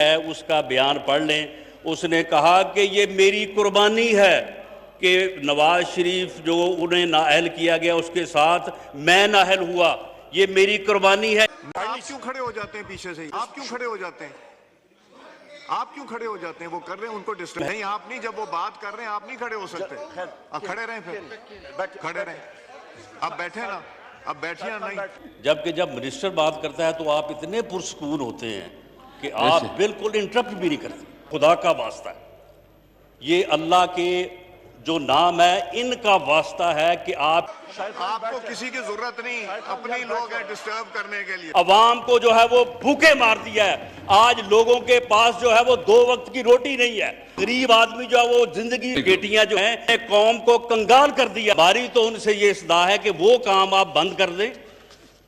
ہے اس کا بیان پڑھ لیں۔ اس نے کہا کہ یہ میری قربانی ہے کہ نواز شریف جو انہیں نااہل کیا گیا اس کے ساتھ میں نااہل ہوا، یہ میری قربانی ہے۔ آپ کیوں کھڑے ہو جاتے ہیں پیچھے سے؟ آپ کیوں کھڑے ہو جاتے ہیں؟ آپ کیوں کھڑے ہو جاتے ہیں؟ وہ کر رہے ہیں ان کو ڈسٹرب نہیں، آپ نہیں، جب وہ بات کر رہے ہیں آپ نہیں کھڑے ہو سکتے۔ اب کھڑے رہیں، پھر کھڑے رہیں، اب بیٹھے نا، اب بیٹھے نا نہیں۔ جبکہ جب منسٹر بات کرتا ہے تو آپ اتنے پرسکون ہوتے ہیں کہ آپ بالکل انٹرپٹ بھی نہیں کرتے۔ خدا کا واسطہ ہے، یہ اللہ کے جو نام ہے ان کا واسطہ ہے کہ آپ کو کسی کی ضرورت نہیں، اپنے لوگ ہیں ڈسٹرب کرنے کے لیے۔ عوام کو جو ہے وہ بھوکے مار دیا ہے۔ آج لوگوں کے پاس جو ہے وہ 2 وقت کی روٹی نہیں ہے۔ غریب آدمی جو ہے وہ زندگی بیٹیاں جو ہیں قوم کو کنگال کر دیا۔ ہماری تو ان سے یہ صدا ہے کہ وہ کام آپ بند کر دیں۔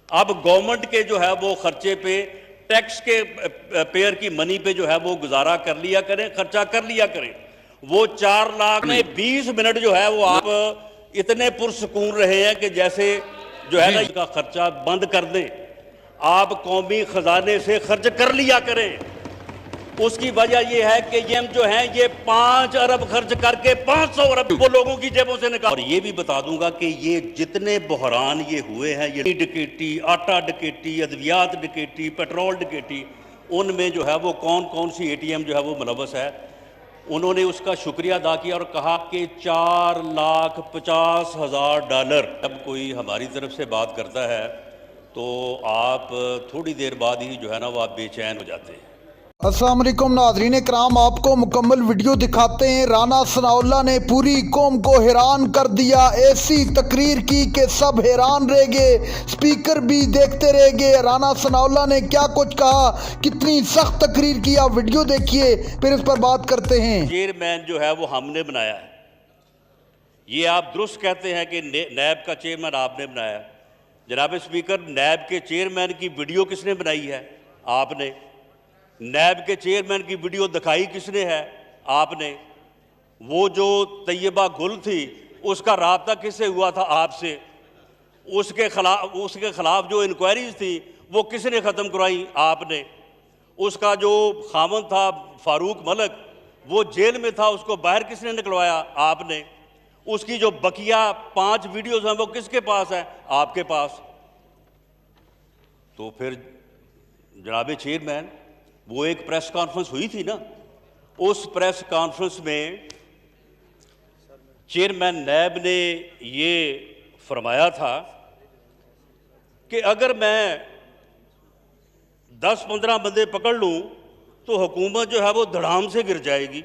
اب گورنمنٹ کے جو ہے وہ خرچے پہ، ٹیکس کے پیئر کی منی پہ جو ہے وہ گزارا کر لیا کریں، خرچہ کر لیا کریں۔ وہ 4 لاکھ میں 20 منٹ جو ہے وہ آپ اتنے پرسکون رہے ہیں کہ جیسے جو ہے نا کا خرچہ بند کر دیں۔ آپ قومی خزانے سے خرچ کر لیا کریں۔ اس کی وجہ یہ ہے کہ یہ جو ہیں یہ 5 ارب خرچ کر کے 500 ارب وہ لوگوں کی جیبوں سے نکال۔ اور یہ بھی بتا دوں گا کہ یہ جتنے بحران یہ ہوئے ہیں، یہ ڈکیٹی، آٹا ڈکیٹی، ادویات ڈکیٹی، پیٹرول ڈکیٹی، ان میں جو ہے وہ کون کون سی اے ٹی ایم جو ہے وہ ملوث ہے۔ انہوں نے اس کا شکریہ ادا کیا اور کہا کہ $4,50,000 جب کوئی ہماری طرف سے بات کرتا ہے تو آپ تھوڑی دیر بعد ہی جو ہے نا وہ آپ بے چین ہو جاتے ہیں۔ السلام علیکم ناظرین کرام، آپ کو مکمل ویڈیو دکھاتے ہیں۔ رانا ثناءاللہ نے پوری قوم کو حیران کر دیا، ایسی تقریر کی کہ سب حیران رہ گئے، اسپیکر بھی دیکھتے رہ گئے۔ رانا ثناءاللہ نے کیا کچھ کہا، کتنی سخت تقریر کی، آپ ویڈیو دیکھیے پھر اس پر بات کرتے ہیں۔ چیئرمین جو ہے وہ ہم نے بنایا ہے، یہ آپ درست کہتے ہیں کہ نیب کا چیئرمین آپ نے بنایا ہے۔ جناب اسپیکر، نیب کے چیئرمین کی ویڈیو کس نے بنائی ہے؟ آپ نے۔ نیب کے چیئرمین کی ویڈیو دکھائی کس نے ہے؟ آپ نے۔ وہ جو طیبہ گل تھی اس کا رابطہ کس سے ہوا تھا؟ آپ سے۔ اس کے خلاف جو انکوائریز تھی وہ کس نے ختم کروائی؟ آپ نے۔ اس کا جو خامن تھا فاروق ملک، وہ جیل میں تھا، اس کو باہر کس نے نکلوایا؟ آپ نے۔ اس کی جو بقیہ 5 ویڈیوز ہیں وہ کس کے پاس ہیں؟ آپ کے پاس۔ تو پھر جناب چیئرمین، وہ ایک پریس کانفرنس ہوئی تھی نا، اس پریس کانفرنس میں چیئرمین نیب نے یہ فرمایا تھا کہ اگر میں 10-15 بندے پکڑ لوں تو حکومت جو ہے وہ دھڑام سے گر جائے گی،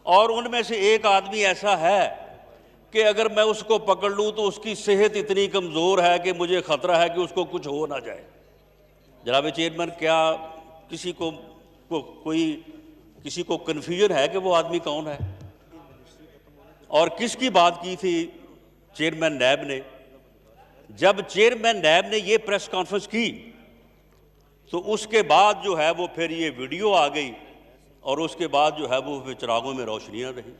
اور ان میں سے ایک آدمی ایسا ہے کہ اگر میں اس کو پکڑ لوں تو اس کی صحت اتنی کمزور ہے کہ مجھے خطرہ ہے کہ اس کو کچھ ہو نہ جائے۔ جناب چیئرمین، کیا کسی کو کنفیوژن ہے کہ وہ آدمی کون ہے اور کس کی بات کی تھی چیئرمین نیب نے؟ جب چیئرمین نیب نے یہ پریس کانفرنس کی تو اس کے بعد جو ہے وہ پھر یہ ویڈیو آ گئی، اور اس کے بعد جو ہے وہ چراغوں میں روشنیاں رہی۔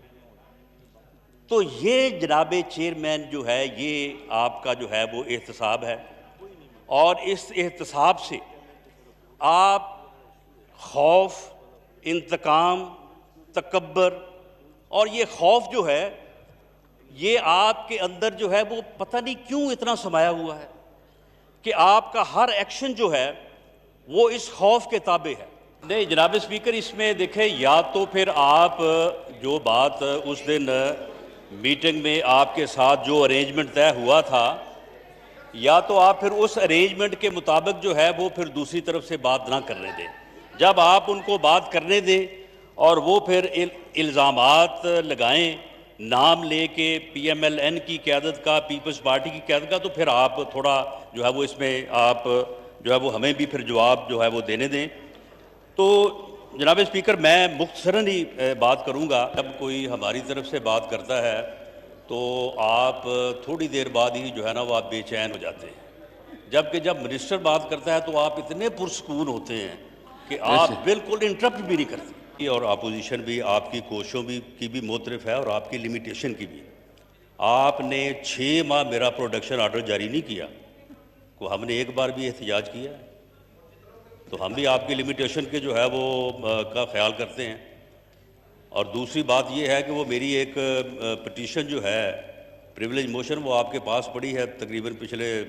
تو یہ جناب چیئرمین جو ہے یہ آپ کا جو ہے وہ احتساب ہے، اور اس احتساب سے آپ خوف، انتقام، تکبر، اور یہ خوف جو ہے یہ آپ کے اندر جو ہے وہ پتہ نہیں کیوں اتنا سمایا ہوا ہے کہ آپ کا ہر ایکشن جو ہے وہ اس خوف کے تابع ہے۔ نہیں جناب اسپیکر، اس میں دیکھیں، یا تو پھر آپ جو بات اس دن میٹنگ میں آپ کے ساتھ جو ارینجمنٹ طے ہوا تھا، یا تو آپ پھر اس ارینجمنٹ کے مطابق جو ہے وہ پھر دوسری طرف سے بات نہ کرنے دیں۔ جب آپ ان کو بات کرنے دیں اور وہ پھر الزامات لگائیں نام لے کے پی ایم ایل این کی قیادت کا، پیپلز پارٹی کی قیادت کا، تو پھر آپ تھوڑا جو ہے وہ اس میں آپ جو ہے وہ ہمیں بھی پھر جواب جو ہے وہ دینے دیں۔ تو جناب اسپیکر، میں مختصراً ہی بات کروں گا۔ جب کوئی ہماری طرف سے بات کرتا ہے تو آپ تھوڑی دیر بعد ہی جو ہے نا وہ آپ بے چین ہو جاتے ہیں، جبکہ جب منسٹر بات کرتا ہے تو آپ اتنے پرسکون ہوتے ہیں کہ آپ بالکل انٹرپٹ بھی نہیں کرتے۔ اور اپوزیشن بھی آپ کی کوششوں کی بھی معترف ہے اور آپ کی لیمیٹیشن کی بھی۔ آپ نے 6 ماہ میرا پروڈکشن آرڈر جاری نہیں کیا، کو ہم نے ایک بار بھی احتجاج کیا ہے؟ تو ہم بھی آپ کی لمیٹیشن کے جو ہے وہ کا خیال کرتے ہیں. اور دوسری بات یہ ہے کہ وہ میری ایک پٹیشن جو ہے پریویلیج موشن وہ آپ کے پاس پڑی ہے تقریباً پچھلے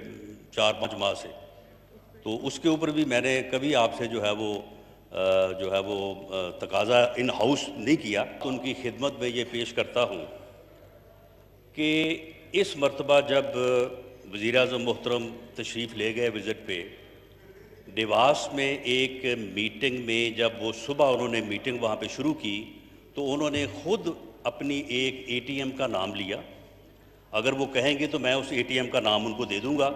4-5 ماہ سے. تو اس کے اوپر بھی میں نے کبھی آپ سے جو ہے وہ تقاضا ان ہاؤس نہیں کیا. تو ان کی خدمت میں یہ پیش کرتا ہوں کہ اس مرتبہ جب وزیر اعظم محترم تشریف لے گئے وزٹ پہ ڈیواس میں ایک میٹنگ میں، جب وہ صبح انہوں نے میٹنگ وہاں پہ شروع کی تو انہوں نے خود اپنی ایک اے ٹی ایم کا نام لیا. اگر وہ کہیں گے تو میں اس اے ٹی ایم کا نام ان کو دے دوں گا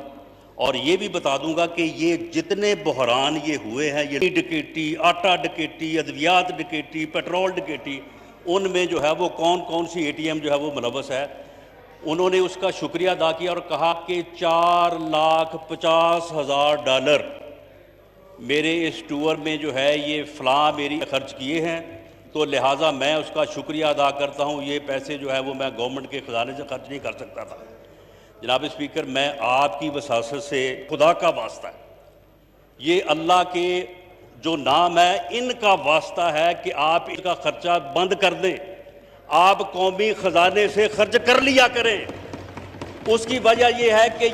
اور یہ بھی بتا دوں گا کہ یہ جتنے بحران یہ ہوئے ہیں، یہ ڈکیٹی، آٹا ڈکیٹی، ادویات ڈکیٹی، پیٹرول ڈکیٹی، ان میں جو ہے وہ کون کون سی اے ٹی ایم جو ہے وہ ملوث ہے. انہوں نے اس کا شکریہ ادا کیا اور کہا کہ $4,50,000 میرے اس ٹور میں جو ہے یہ فلاں میری خرچ کیے ہیں، تو لہٰذا میں اس کا شکریہ ادا کرتا ہوں. یہ پیسے جو ہے وہ میں گورنمنٹ کے خزانے سے خرچ نہیں کر سکتا تھا. جناب اسپیکر، میں آپ کی وساست سے خدا کا واسطہ ہے، یہ اللہ کے جو نام ہے ان کا واسطہ ہے کہ آپ ان کا خرچہ بند کر دیں. آپ قومی خزانے سے خرچ کر لیا کریں. اس کی وجہ یہ ہے کہ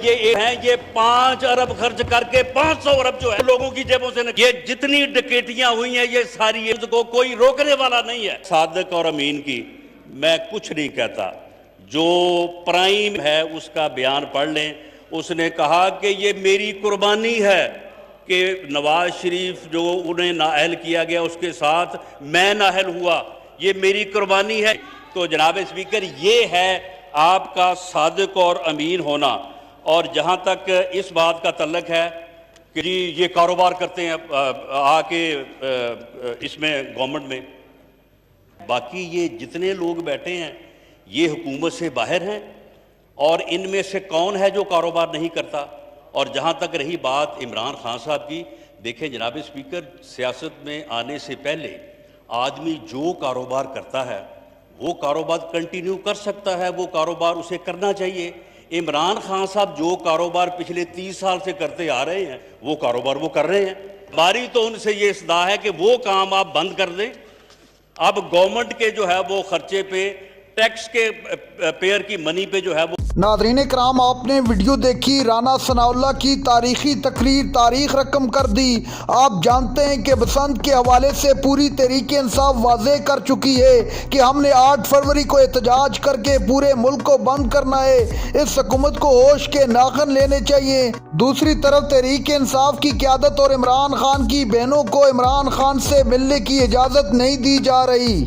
یہ 5 ارب خرچ کر کے 500 ارب جو ہے لوگوں کی جیبوں سے یہ جتنی ڈکیٹیاں ہوئی ہیں یہ ساری کو کوئی روکنے والا نہیں ہے. صادق اور امین کی میں کچھ نہیں کہتا، جو پرائم ہے اس کا بیان پڑھ لیں. اس نے کہا کہ یہ میری قربانی ہے کہ نواز شریف جو انہیں نااہل کیا گیا اس کے ساتھ میں نااہل ہوا، یہ میری قربانی ہے. تو جناب اسپیکر، یہ ہے آپ کا صادق اور امین ہونا. اور جہاں تک اس بات کا تعلق ہے کہ جی یہ کاروبار کرتے ہیں آ کے اس میں گورنمنٹ میں، باقی یہ جتنے لوگ بیٹھے ہیں یہ حکومت سے باہر ہیں اور ان میں سے کون ہے جو کاروبار نہیں کرتا. اور جہاں تک رہی بات عمران خان صاحب کی، دیکھیں جناب اسپیکر، سیاست میں آنے سے پہلے آدمی جو کاروبار کرتا ہے وہ کاروبار کنٹینیو کر سکتا ہے، وہ کاروبار اسے کرنا چاہیے. عمران خان صاحب جو کاروبار پچھلے 30 سال سے کرتے آ رہے ہیں وہ کاروبار وہ کر رہے ہیں. ہماری تو ان سے یہ اصلاح ہے کہ وہ کام آپ بند کر دیں. اب گورنمنٹ کے جو ہے وہ خرچے پہ، ٹیکس کے پیئر کی منی پہ جو ہے وہ. ناظرین کرام، آپ نے ویڈیو دیکھی رانا ثناء اللہ کی تاریخی تقریر، تاریخ رقم کر دی. آپ جانتے ہیں کہ بسنت کے حوالے سے پوری تحریک انصاف واضح کر چکی ہے کہ ہم نے 8 فروری کو احتجاج کر کے پورے ملک کو بند کرنا ہے. اس حکومت کو ہوش کے ناخن لینے چاہیے. دوسری طرف تحریک انصاف کی قیادت اور عمران خان کی بہنوں کو عمران خان سے ملنے کی اجازت نہیں دی جا رہی.